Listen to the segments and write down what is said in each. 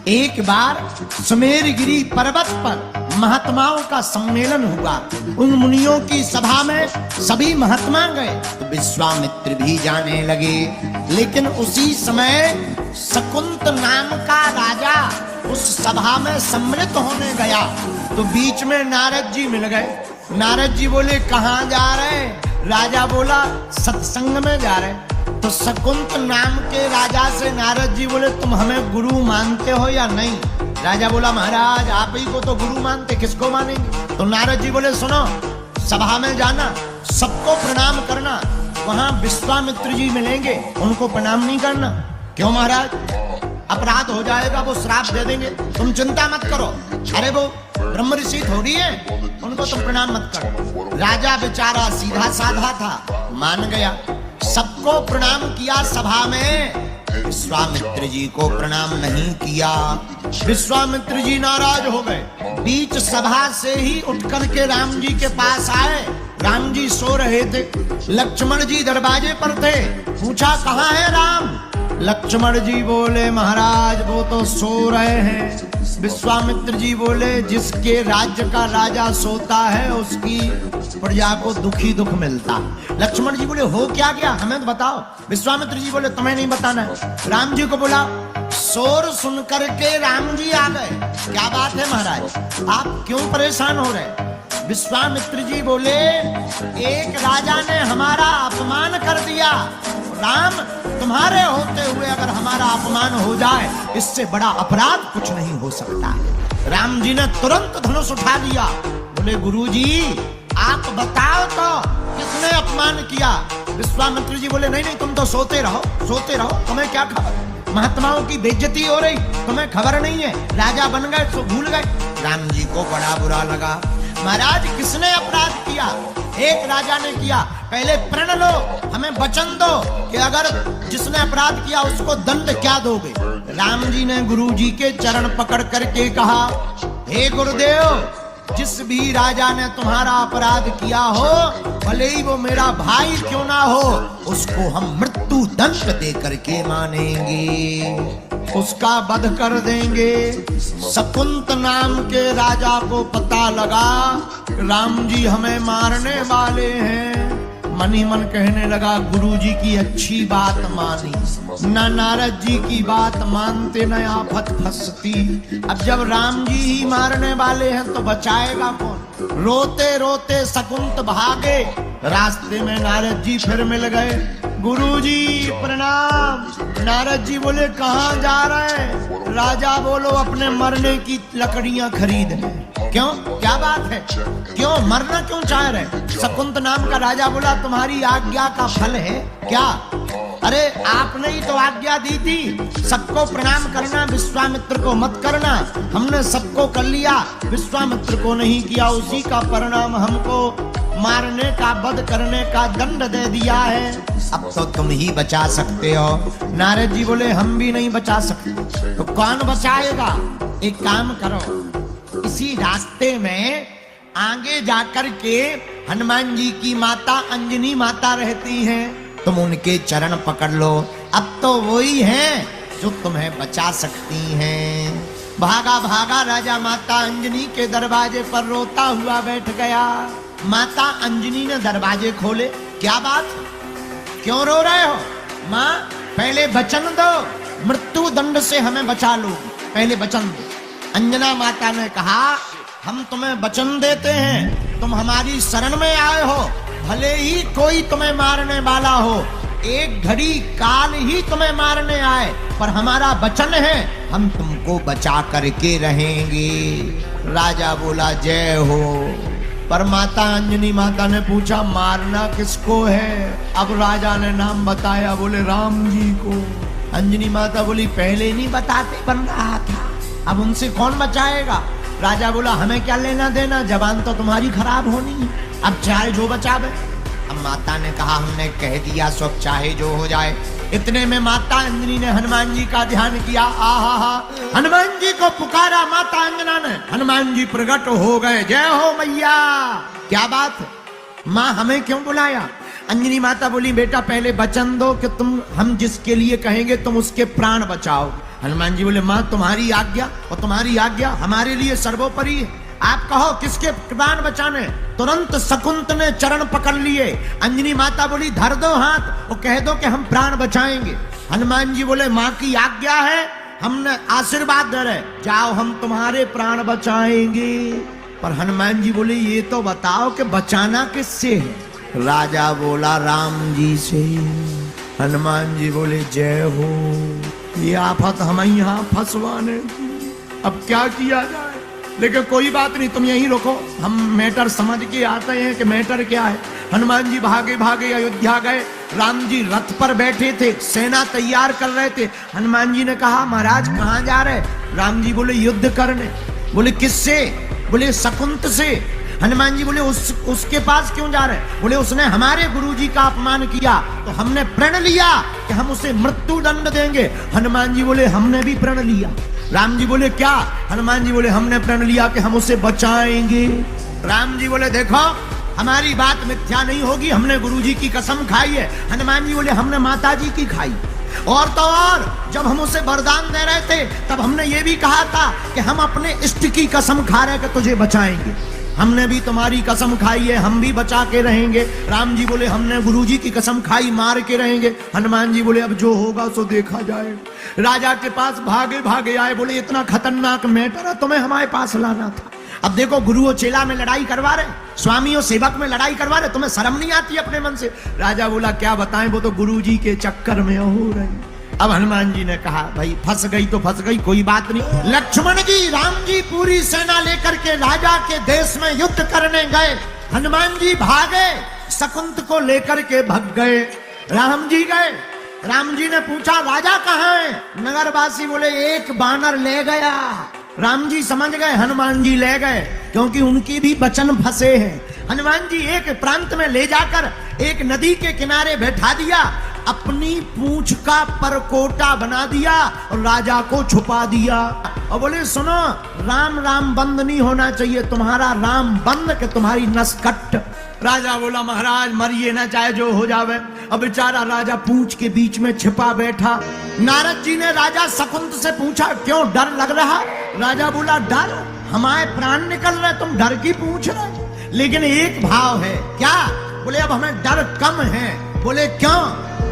एक बार सुमेरगिरी पर्वत पर महात्माओं का सम्मेलन हुआ। उन मुनियों की सभा में सभी महात्मा गए तो विश्वामित्र भी जाने लगे। लेकिन उसी समय शकुंत नाम का राजा उस सभा में सम्मिलित होने गया तो बीच में नारद जी मिल गए। नारद जी बोले कहाँ जा रहे? राजा बोला सत्संग में जा रहे। तो शकुंत नाम के राजा से नारद जी बोले तुम हमें गुरु मानते हो या नहीं? राजा बोला महाराज आप ही को तो गुरु मानते, किसको मानेंगे? तो नारद जी बोले सुनो, सभा में जाना, सबको प्रणाम करना, वहां विश्वामित्र जी मिलेंगे, उनको प्रणाम नहीं करना। क्यों महाराज? अपराध हो जाएगा, वो श्राप दे देंगे। तुम चिंता मत करो, अरे वो ब्रह्म ऋषि थोड़ी है, उनको तुम प्रणाम मत करो। राजा बेचारा सीधा साधा था, मान गया, सबको प्रणाम किया। सभा में विश्वामित्र जी को प्रणाम नहीं किया। विश्वामित्र जी नाराज हो गए। बीच सभा से ही उठ करके राम जी के पास आए। राम जी सो रहे थे, लक्ष्मण जी दरवाजे पर थे। पूछा कहाँ है राम? लक्ष्मण जी बोले महाराज वो तो सो रहे हैं। विश्वामित्र जी बोले जिसके राज्य का राजा सोता है उसकी प्रजा को दुखी दुख मिलता। लक्ष्मण जी बोले हो क्या गया, हमें तो बताओ। विश्वामित्र जी बोले तुम्हें नहीं बताना है। राम जी को बोला। शोर सुन करके राम जी आ गए। क्या बात है महाराज, आप क्यों परेशान हो रहे? विश्वामित्र जी बोले एक राजा ने हमारा अपमान कर दिया। राम तुम्हारे होते हुए अगर हमारा अपमान हो जाए इससे बड़ा अपराध कुछ नहीं हो सकता। राम जी ने तुरंत धनुष उठा लिया। बोले गुरुजी आप बताओ तो किसने अपमान किया? विश्वामित्र जी बोले नहीं नहीं तुम तो सोते रहो, सोते रहो, तुम्हें क्या खबर? महात्माओं की बेइज्जती हो रही, तुम्हें खबर नहीं है। राजा बन गए तो भूल गए। राम जी को बड़ा बुरा लगा। महाराज किसने अपराध किया? एक राजा ने किया। पहले प्रण लो, हमें वचन दो कि अगर जिसने अपराध किया उसको दंड क्या दोगे? राम जी ने गुरु जी के चरण पकड़ करके कहा हे गुरुदेव, जिस भी राजा ने तुम्हारा अपराध किया हो, भले ही वो मेरा भाई क्यों ना हो, उसको हम मृत्यु दंड दे करके मानेंगे, उसका वध कर देंगे। शकुंत नाम के राजा को पता लगा राम जी हमें मारने वाले हैं। मन ही मन कहने लगा गुरुजी की अच्छी बात मानी, न नारद जी की बात मानते न आफत फंसती। अब जब राम जी ही मारने वाले हैं तो बचाएगा कौन? रोते रोते शकुंत भागे। रास्ते में नारद जी फिर मिल गए। गुरुजी प्रणाम। नारद जी बोले कहाँ जा रहे हैं? राजा बोलो अपने मरने की लकड़ियां खरीदने। क्यों, क्या बात है? क्यों मरना क्यों चाह रहे? शकुंत नाम का राजा बोला तुम्हारी आज्ञा का फल है क्या? अरे आपने ही तो आज्ञा दी थी सबको प्रणाम करना, विश्वामित्र को मत करना। हमने सबको कर लिया, विश्वामित्र को नहीं किया। उसी का परिणाम हमको मारने का, वध करने का दंड दे दिया है। अब तो तुम ही बचा सकते हो। नारद जी बोले हम भी नहीं बचा सकते। तो कौन बचाएगा? एक काम करो, इसी रास्ते में आगे जाकर के हनुमान जी की माता अंजनी माता रहती हैं, तुम उनके चरण पकड़ लो। अब तो वही हैं जो तुम्हें बचा सकती हैं। भागा भागा राजा माता अंजनी के दरवाजे पर रोता हुआ बैठ गया। माता अंजनी ने दरवाजे खोले। क्या बात, क्यों रो रहे हो? माँ पहले वचन दो, मृत्यु दंड से हमें बचा लो, पहले वचन दो। अंजना माता ने कहा हम तुम्हें वचन देते हैं, तुम हमारी शरण में आए हो, भले ही कोई तुम्हें मारने वाला हो, एक घड़ी काल ही तुम्हें मारने आए, पर हमारा वचन है हम तुमको बचा करके रहेंगे। राजा बोला जय हो। पर माता अंजनी माता ने पूछा मारना किसको है? अब राजा ने नाम बताया, बोले राम जी को। अंजनी माता बोली पहले नहीं बताते बन रहा था, अब उनसे कौन बचाएगा? राजा बोला हमें क्या लेना देना, जबान तो तुम्हारी खराब होनी है, अब चाहे जो बचावे। अब माता ने कहा हमने कह दिया, सब चाहे जो हो जाए। इतने में माता अंजनी ने हनुमान जी का ध्यान किया। आहा, हनुमान जी को पुकारा माता अंजना ने। हनुमान जी प्रकट हो गए। जय हो मैया। क्या बात है माँ, हमें क्यों बुलाया? अंजनी माता बोली बेटा पहले वचन दो कि तुम हम जिसके लिए कहेंगे तुम उसके प्राण बचाओ। हनुमान जी बोले मां तुम्हारी आज्ञा, और तुम्हारी आज्ञा हमारे लिए सर्वोपरि है। आप कहो किसके प्राण बचाने। तुरंत शकुंत ने चरण पकड़ लिए। अंजनी माता बोली धर दो हाथ और कह दो कि हम प्राण बचाएंगे। हनुमान जी बोले मां की आज्ञा है, हमने आशीर्वाद दे रहे, जाओ हम तुम्हारे प्राण बचाएंगे। पर हनुमान जी बोले ये तो बताओ कि बचाना किससे है। राजा बोला राम जी से। हनुमान जी बोले जय हो, ये आफत हमें यहाँ फंसवाने, अब क्या किया जाए। लेकिन कोई बात नहीं, तुम यहीं रुको, हम मैटर समझ के आते हैं कि मैटर क्या है। हनुमान जी भागे भागे अयोध्या गए। राम जी रथ पर बैठे थे, सेना तैयार कर रहे थे। हनुमान जी ने कहा महाराज कहाँ जा रहे। राम जी बोले युद्ध करने। बोले किससे। बोले शकुंत से। हनुमान जी बोले उसके पास क्यों जा रहे। बोले उसने हमारे गुरुजी का अपमान किया तो हमने प्रण लिया कि हम उसे मृत्यु दंड देंगे। हनुमान जी बोले हमने भी प्रण लिया। राम जी बोले क्या। हनुमान जी बोले हमने प्रण लिया कि हम उसे बचाएंगे। राम जी बोले देखो हमारी बात मिथ्या नहीं होगी, हमने गुरुजी की कसम खाई है। हनुमान जी बोले हमने माता जी की खाई। और तो और जब हम उसे वरदान दे रहे थे तब हमने ये भी कहा था कि हम अपने इष्ट की कसम खा रहे कि तुझे बचाएंगे। हमने भी तुम्हारी कसम खाई है, हम भी बचा के रहेंगे। राम जी बोले हमने गुरुजी की कसम खाई, मार के रहेंगे। हनुमान जी बोले अब जो होगा सो देखा जाए। राजा के पास भागे भागे आए। बोले इतना खतरनाक मैटर है, तुम्हें हमारे पास लाना था। अब देखो गुरु और चेला में लड़ाई करवा रहे, स्वामी और सेवक में लड़ाई करवा रहे, तुम्हें शर्म नहीं आती अपने मन से। राजा बोला क्या बताएं, वो तो गुरुजी के चक्कर में हो रही। अब हनुमान जी ने कहा भाई फंस गई तो फंस गई, कोई बात नहीं। लक्ष्मण जी राम जी पूरी सेना लेकर के राजा के देश में युद्ध करने गए। हनुमान जी भागे, शकुंत को लेकर के भग गए। राम जी गए। राम जी ने पूछा राजा कहाँ है। नगरवासी बोले एक बानर ले गया। राम जी समझ गए हनुमान जी ले गए, क्योंकि उनकी भी वचन फंसे हैं। हनुमान जी एक प्रांत में ले जाकर एक नदी के किनारे बैठा दिया, अपनी पूंछ का परकोटा बना दिया और राजा को छुपा दिया। और बोले सुनो राम राम बंद नहीं होना चाहिए, तुम्हारा राम बंद के तुम्हारी नस कट। राजा बोला महाराज मरिए ना, चाहे जो हो जावे। अब बेचारा राजा पूंछ के बीच में छिपा बैठा। नारद जी ने राजा शकुंत से पूछा क्यों डर लग रहा। राजा बोला डर, हमारे प्राण निकल रहे, तुम डर की पूछ रहे। लेकिन एक भाव है क्या। बोले अब हमें डर कम है। बोले क्यों।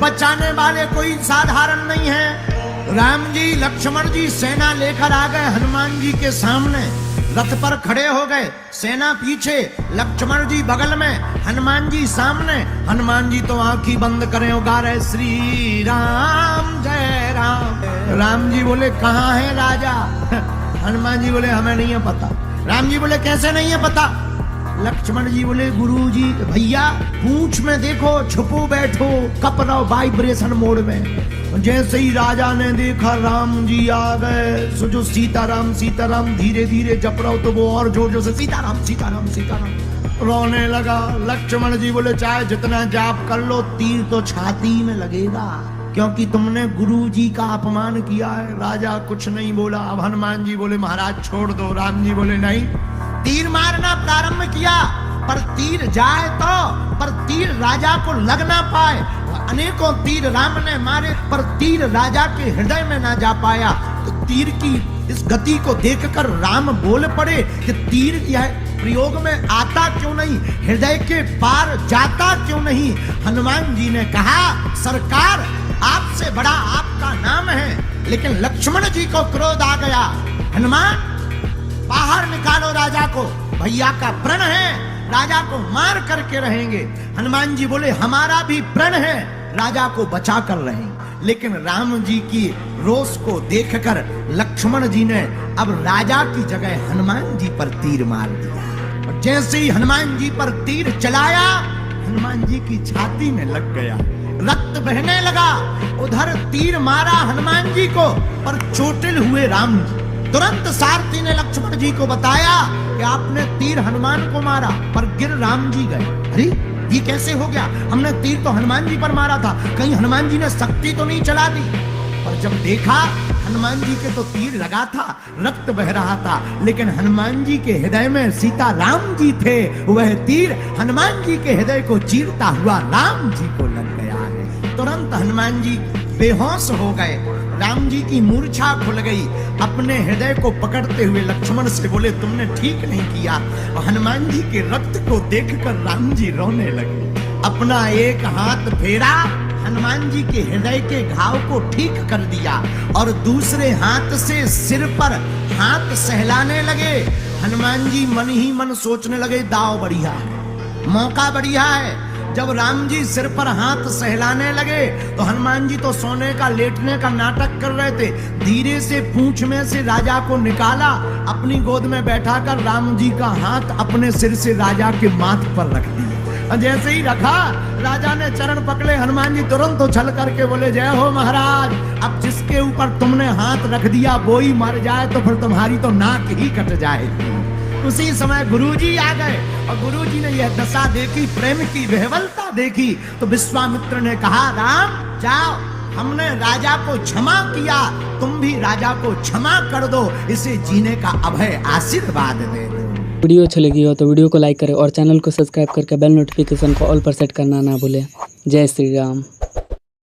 बचाने वाले कोई साधारण नहीं है। राम जी लक्ष्मण जी सेना लेकर आ गए हनुमान जी के सामने। रथ पर खड़े हो गए, सेना पीछे, लक्ष्मण जी बगल में, हनुमान जी सामने। हनुमान जी तो आंखी बंद करे गा रहे श्री राम जय राम। राम जी बोले कहाँ है राजा। हनुमान जी बोले हमें नहीं है पता। राम जी बोले कैसे नहीं है पता। लक्ष्मण जी बोले गुरु जी भैया पूंछ में देखो, छुपो बैठो, कप रहो वाइब्रेशन मोड में। जैसे ही राजा ने देखा राम जी आ गए, सो जो सीताराम सीताराम धीरे धीरे जप रहो तो वो और जोर जोर से सीताराम सीताराम सीताराम रोने लगा। लक्ष्मण जी बोले चाहे जितना जाप कर लो तीर तो छाती में लगेगा, क्योंकि तुमने गुरु जी का अपमान किया है। राजा कुछ नहीं बोला। अब हनुमान जी बोले महाराज छोड़ दो। राम जी बोले नहीं। तीर मारना प्रारंभ किया, पर तीर जाए तो, पर तीर राजा को लग ना पाए। अनेकों तीर राम ने मारे, पर तीर राजा के हृदय में ना जा पाया। तो तीर की इस गति को देखकर राम बोल पड़े कि तीर यह प्रयोग में आता क्यों नहीं, हृदय के पार जाता क्यों नहीं। हनुमान जी ने कहा सरकार आपसे बड़ा आपका नाम है। लेकिन लक्ष्मण जी को क्रोध आ गया। हनुमान बाहर निकालो राजा को, भैया का प्रण है, राजा को मार करके रहेंगे। हनुमान जी बोले हमारा भी प्रण है, राजा को बचा कर रहेंगे। लेकिन राम जी की रोष को देखकर लक्ष्मण जी ने अब राजा की जगह हनुमान जी पर तीर मार दिया। और जैसे ही हनुमान जी पर तीर चलाया, हनुमान जी की छाती में लग गया, रक्त बहने लगा। उधर तीर मारा हनुमान जी को, पर चोटिल हुए राम जी। तुरंत सारथी ने लक्ष्मण जी को बताया कि आपने तीर हनुमान को मारा, पर गिर राम जी गए। अरे ये कैसे हो गया, हमने तीर तो हनुमान जी पर मारा था, कहीं हनुमान जी ने शक्ति तो नहीं चला दी। और जब देखा हनुमान जी के तो तीर लगा था, रक्त बह रहा था, लेकिन हनुमान जी के हृदय में सीता राम जी थे। वह तीर हनुमान जी के हृदय को चीरता हुआ राम जी को लग गया है। तुरंत हनुमान जी बेहोश हो गए। राम जी की मूर्छा खुल गई। अपने हृदय को पकड़ते हुए लक्ष्मण से बोले तुमने ठीक नहीं किया। और हनुमान जी के रक्त को देखकर राम जी रोने लगे। अपना एक हाथ फेरा, हनुमान जी के हृदय के घाव को ठीक कर दिया और दूसरे हाथ से सिर पर हाथ सहलाने लगे। हनुमान जी मन ही मन सोचने लगे दाव बढ़िया है, मौका बढ़िया है। जब राम जी सिर पर हाथ सहलाने लगे तो हनुमान जी तो सोने का लेटने का नाटक कर रहे थे। धीरे से पूंछ में से राजा को निकाला, अपनी गोद में बैठाकर राम जी का हाथ अपने सिर से राजा के माथ पर रख दिया। जैसे ही रखा, राजा ने चरण पकड़े। हनुमान जी तुरंत उछल करके बोले जय हो महाराज, अब जिसके ऊपर तुमने हाथ रख दिया वो ही मर जाए तो फिर तुम्हारी तो नाक ही कट जाएगी। उसी समय गुरुजी आ गए और गुरुजी ने यह दशा देखी, प्रेम की विह्वलता देखी, तो विश्वामित्र ने कहा राम जाओ, हमने राजा को क्षमा किया, तुम भी राजा को क्षमा कर दो, इसे जीने का अभय आशीर्वाद दे दो। वीडियो अच्छी लगी हो तो वीडियो को लाइक करें और चैनल को सब्सक्राइब करके बेल नोटिफिकेशन को ऑल पर सेट करना ना भूलें। जय श्री राम।